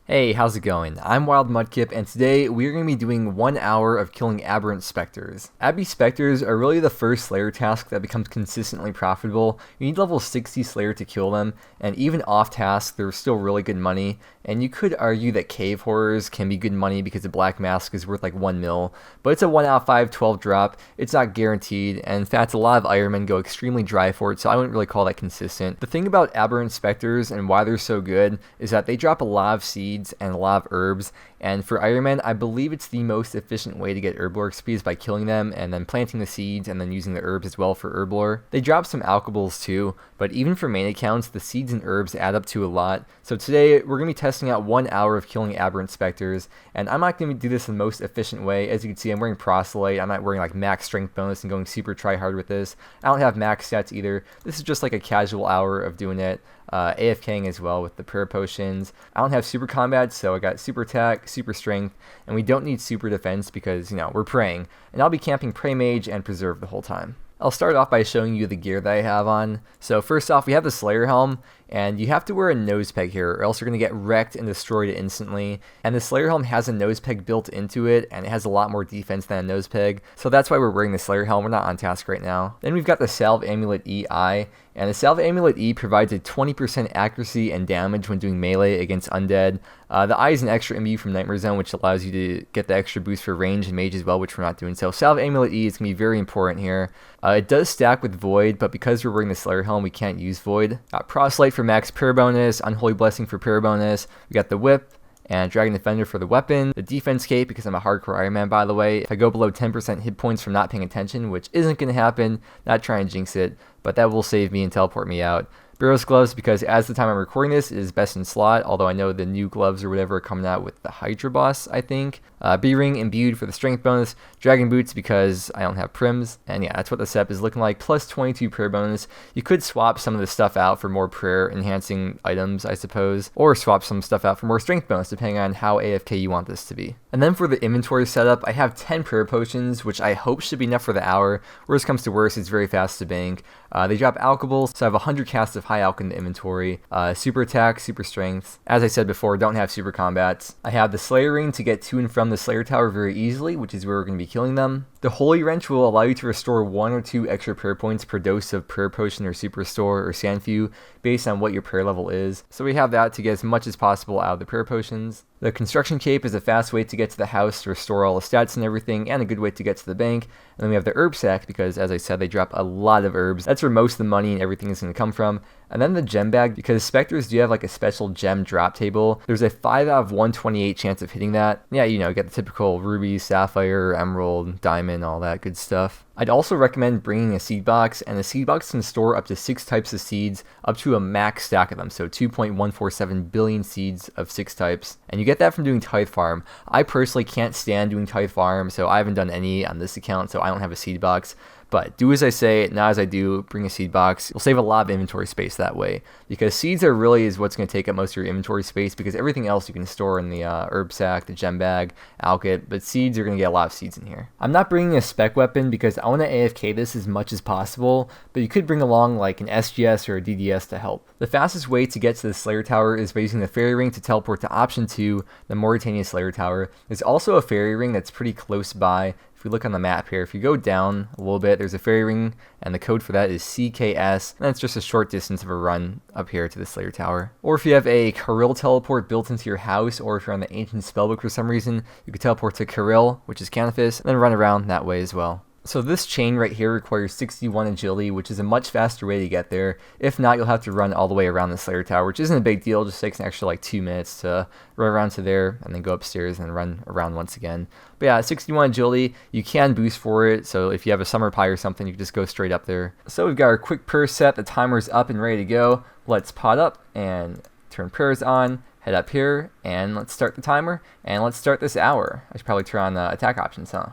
Hey, how's it going? I'm Wild Mudkip, and today we're going to be doing 1 hour of killing Aberrant Spectres. Abbey Spectres are really the first Slayer task that becomes consistently profitable. You need level 60 Slayer to kill them, and even off task, they're still really good money. And you could argue that Cave Horrors can be good money because the Black Mask is worth like 1 mil, but it's a 1 out of 5, 12 drop. It's not guaranteed, and in fact, a lot of Ironmen go extremely dry for it, so I wouldn't really call that consistent. The thing about Aberrant Spectres and why they're so good is that they drop a lot of seeds and a lot of herbs, and for Ironman, I believe it's the most efficient way to get herblore XP is by killing them and then planting the seeds and then using the herbs as well for herblore. They drop some alkables too, but even for main accounts, the seeds and herbs add up to a lot. So today we're going to be testing out 1 hour of killing Aberrant Spectres, and I'm not going to do this in the most efficient way. As you can see, I'm wearing proselyte. I'm not wearing like max strength bonus and going super try hard with this. I don't have max stats either. This is just like a casual hour of doing it. AFKing as well with the prayer potions. I don't have super combat, so I got super attack, super strength, and we don't need super defense because, you know, we're praying. And I'll be camping Pray Mage and Preserve the whole time. I'll start off by showing you the gear that I have on. So first off, we have the Slayer Helm, and you have to wear a nose peg here or else you're going to get wrecked and destroyed instantly. And the Slayer Helm has a nose peg built into it, and it has a lot more defense than a nose peg, so that's why we're wearing the Slayer Helm. We're not on task right now. Then we've got the Salve Amulet EI, and the Salve Amulet E provides a 20% accuracy and damage when doing melee against undead. The eye is an extra imbue from Nightmare Zone, which allows you to get the extra boost for range and mage as well, which we're not doing. So Salve Amulet E is going to be very important here. It does stack with Void, but because we're wearing the Slayer Helm, we can't use Void. Got Proselyte for max prayer bonus, Unholy Blessing for prayer bonus. We got the Whip, and Dragon Defender for the weapon, the defense cape because I'm a hardcore Iron Man, by the way. If I go below 10% hit points from not paying attention, which isn't going to happen, not try and jinx it, but that will save me and teleport me out. Barrow's gloves because as the time I'm recording this it is best in slot, although I know the new gloves or whatever are coming out with the Hydra boss, I think. B-Ring imbued for the strength bonus, Dragon Boots because I don't have prims, and yeah, that's what the setup is looking like, plus 22 prayer bonus. You could swap some of the stuff out for more prayer enhancing items, I suppose, or swap some stuff out for more strength bonus depending on how AFK you want this to be. And then for the inventory setup, I have 10 prayer potions, which I hope should be enough for the hour. Worst comes to worst, it's very fast to bank. They drop alkables, so I have 100 casts of high alk in the inventory. Super attack, super strength. As I said before, don't have super combats. I have the Slayer Ring to get to and from the Slayer Tower very easily, which is where we're going to be killing them. The Holy Wrench will allow you to restore 1 or 2 extra prayer points per dose of prayer potion or super restore or Sandfew based on what your prayer level is. So we have that to get as much as possible out of the prayer potions. The Construction Cape is a fast way to get to the house to restore all the stats and everything, and a good way to get to the bank. And then we have the Herb Sack because, as I said, they drop a lot of herbs. That's where most of the money and everything is going to come from. And then the Gem Bag, because Spectres do have like a special gem drop table. There's a 5 out of 128 chance of hitting that. Yeah, you know, get the typical ruby, sapphire, emerald, diamond, all that good stuff. I'd also recommend bringing a seed box, and the seed box can store up to 6 types of seeds, up to a max stack of them, so 2.147 billion seeds of 6 types, and you get that from doing Tithe Farm. I personally can't stand doing Tithe Farm, so I haven't done any on this account, so I don't have a seed box. But do as I say, not as I do, bring a seed box. You'll save a lot of inventory space that way, because seeds are really is what's going to take up most of your inventory space, because everything else you can store in the herb sack, the gem bag, alkit, but seeds are going to get a lot of seeds in here. I'm not bringing a spec weapon because I want to AFK this as much as possible, but you could bring along like an SGS or a DDS to help. The fastest way to get to the Slayer Tower is by using the Fairy Ring to teleport to option 2, the Mauritania Slayer Tower. There's also a Fairy Ring that's pretty close by. If we look on the map here, if you go down a little bit, there's a Fairy Ring, and the code for that is CKS, and that's just a short distance of a run up here to the Slayer Tower. Or if you have a Kirill teleport built into your house, or if you're on the Ancient Spellbook for some reason, you can teleport to Kirill, which is Canifis, and then run around that way as well. So this chain right here requires 61 agility, which is a much faster way to get there. If not, you'll have to run all the way around the Slayer Tower, which isn't a big deal. It just takes an extra like 2 minutes to run around to there and then go upstairs and run around once again. But yeah, 61 agility, you can boost for it. So if you have a summer pie or something, you can just go straight up there. So we've got our quick prayer set. The timer's up and ready to go. Let's pot up and turn prayers on. Head up here and let's start the timer. And let's start this hour. I should probably turn on attack options, huh?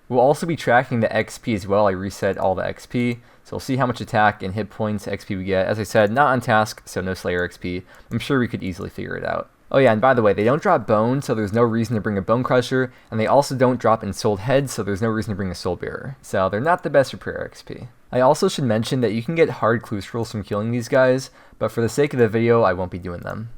We'll also be tracking the XP as well. I reset all the XP, so we'll see how much attack and hit points XP we get. As I said, not on task, so no Slayer XP. I'm sure we could easily figure it out. Oh yeah, and by the way, they don't drop bone, so there's no reason to bring a bone crusher, and they also don't drop ensouled head, so there's no reason to bring a soul bearer. So they're not the best for prayer XP. I also should mention that you can get hard clue scrolls from killing these guys, but for the sake of the video, I won't be doing them.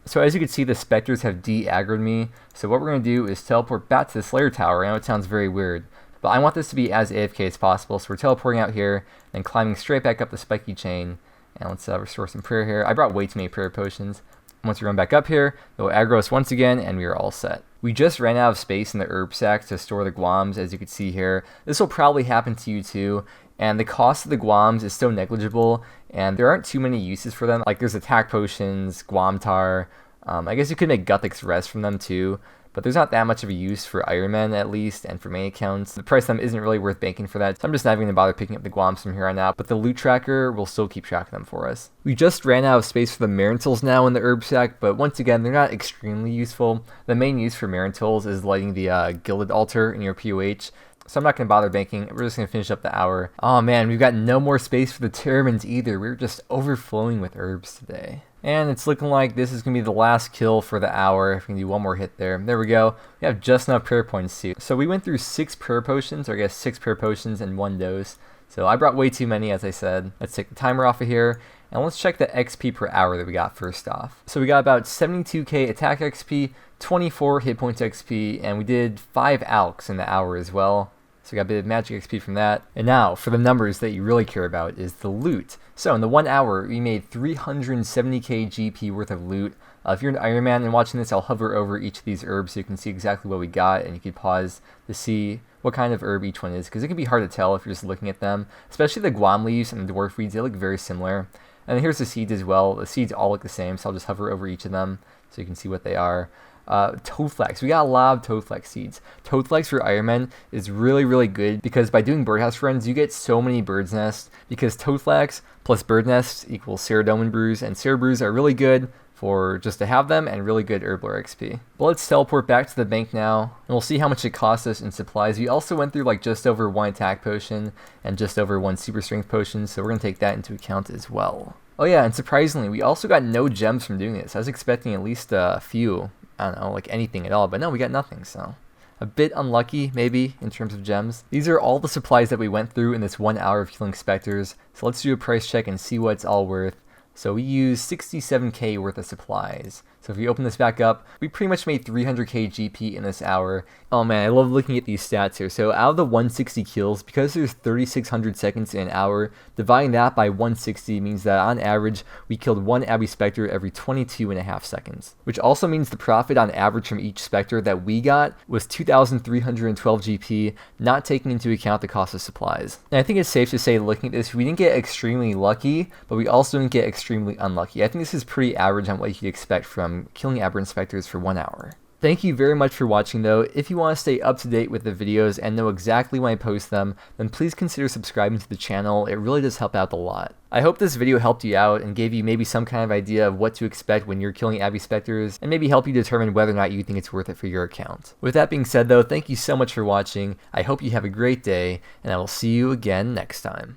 So as you can see, the Spectres have de-aggroed me. So what we're going to do is teleport back to the Slayer Tower. I know it sounds very weird, but I want this to be as AFK as possible. So we're teleporting out here and climbing straight back up the spiky chain. And let's restore some prayer here. I brought way too many prayer potions. Once we run back up here, they'll aggro us once again, and we are all set. We just ran out of space in the herb sack to store the guams, as you can see here. This will probably happen to you too, and the cost of the guams is so negligible, and there aren't too many uses for them. Like there's attack potions, guam tar. I guess you could make Guthix Rest from them too, but there's not that much of a use for Ironman at least, and for main accounts. The price of them isn't really worth banking for that, so I'm just not even going to bother picking up the guams from here on out, but the loot tracker will still keep track of them for us. We just ran out of space for the Marintils now in the herb sack, but once again, they're not extremely useful. The main use for Marintils is lighting the Gilded Altar in your POH, so I'm not going to bother banking. We're just going to finish up the hour. Oh man, we've got no more space for the Turbans either. We're just overflowing with herbs today. And it's looking like this is going to be the last kill for the hour. If we can do one more hit there. There we go. We have just enough prayer points too. So we went through 6 prayer potions, or I guess 6 prayer potions in 1 dose. So I brought way too many, as I said. Let's take the timer off of here. And let's check the XP per hour that we got first off. So we got about 72k attack XP, 24 hit points XP, and we did 5 alks in the hour as well. So we got a bit of magic XP from that. And now, for the numbers that you really care about, is the loot. So in the 1 hour, we made 370k GP worth of loot. If you're an Ironman and watching this, I'll hover over each of these herbs so you can see exactly what we got, and you can pause to see what kind of herb each one is, because it can be hard to tell if you're just looking at them. Especially the guam leaves and the dwarf weeds, they look very similar. And here's the seeds as well. The seeds all look the same, so I'll just hover over each of them so you can see what they are. Toadflax. We got a lot of Toadflax seeds. Toadflax for Ironman is really, really good because by doing birdhouse runs, you get so many bird's nests, because Toadflax plus bird nests equals Ceradomin brews, and Cera brews are really good for just to have them, and really good herblore XP. But let's teleport back to the bank now, and we'll see how much it costs us in supplies. We also went through like just over 1 attack potion and just over 1 super strength potion, so we're going to take that into account as well. Oh yeah, and surprisingly, we also got no gems from doing this. I was expecting at least a few. I don't know, like anything at all, but no, we got nothing, so a bit unlucky maybe in terms of gems. These are all the supplies that we went through in this 1 hour of killing specters, so let's do a price check and see what it's all worth. So we used 67k worth of supplies. So if we open this back up, we pretty much made 300k GP in this hour. Oh man, I love looking at these stats here. So out of the 160 kills, because there's 3,600 seconds in an hour, dividing that by 160 means that on average, we killed 1 Abbey Spectre every 22.5 seconds. Which also means the profit on average from each Spectre that we got was 2,312 GP, not taking into account the cost of supplies. And I think it's safe to say, looking at this, we didn't get extremely lucky, but we also didn't get extremely unlucky. I think this is pretty average on what you'd expect from killing Aberrant Spectres for 1 hour. Thank you very much for watching though. If you want to stay up to date with the videos and know exactly when I post them, then please consider subscribing to the channel. It really does help out a lot. I hope this video helped you out and gave you maybe some kind of idea of what to expect when you're killing Abbey Spectres, and maybe help you determine whether or not you think it's worth it for your account. With that being said though, thank you so much for watching. I hope you have a great day, and I will see you again next time.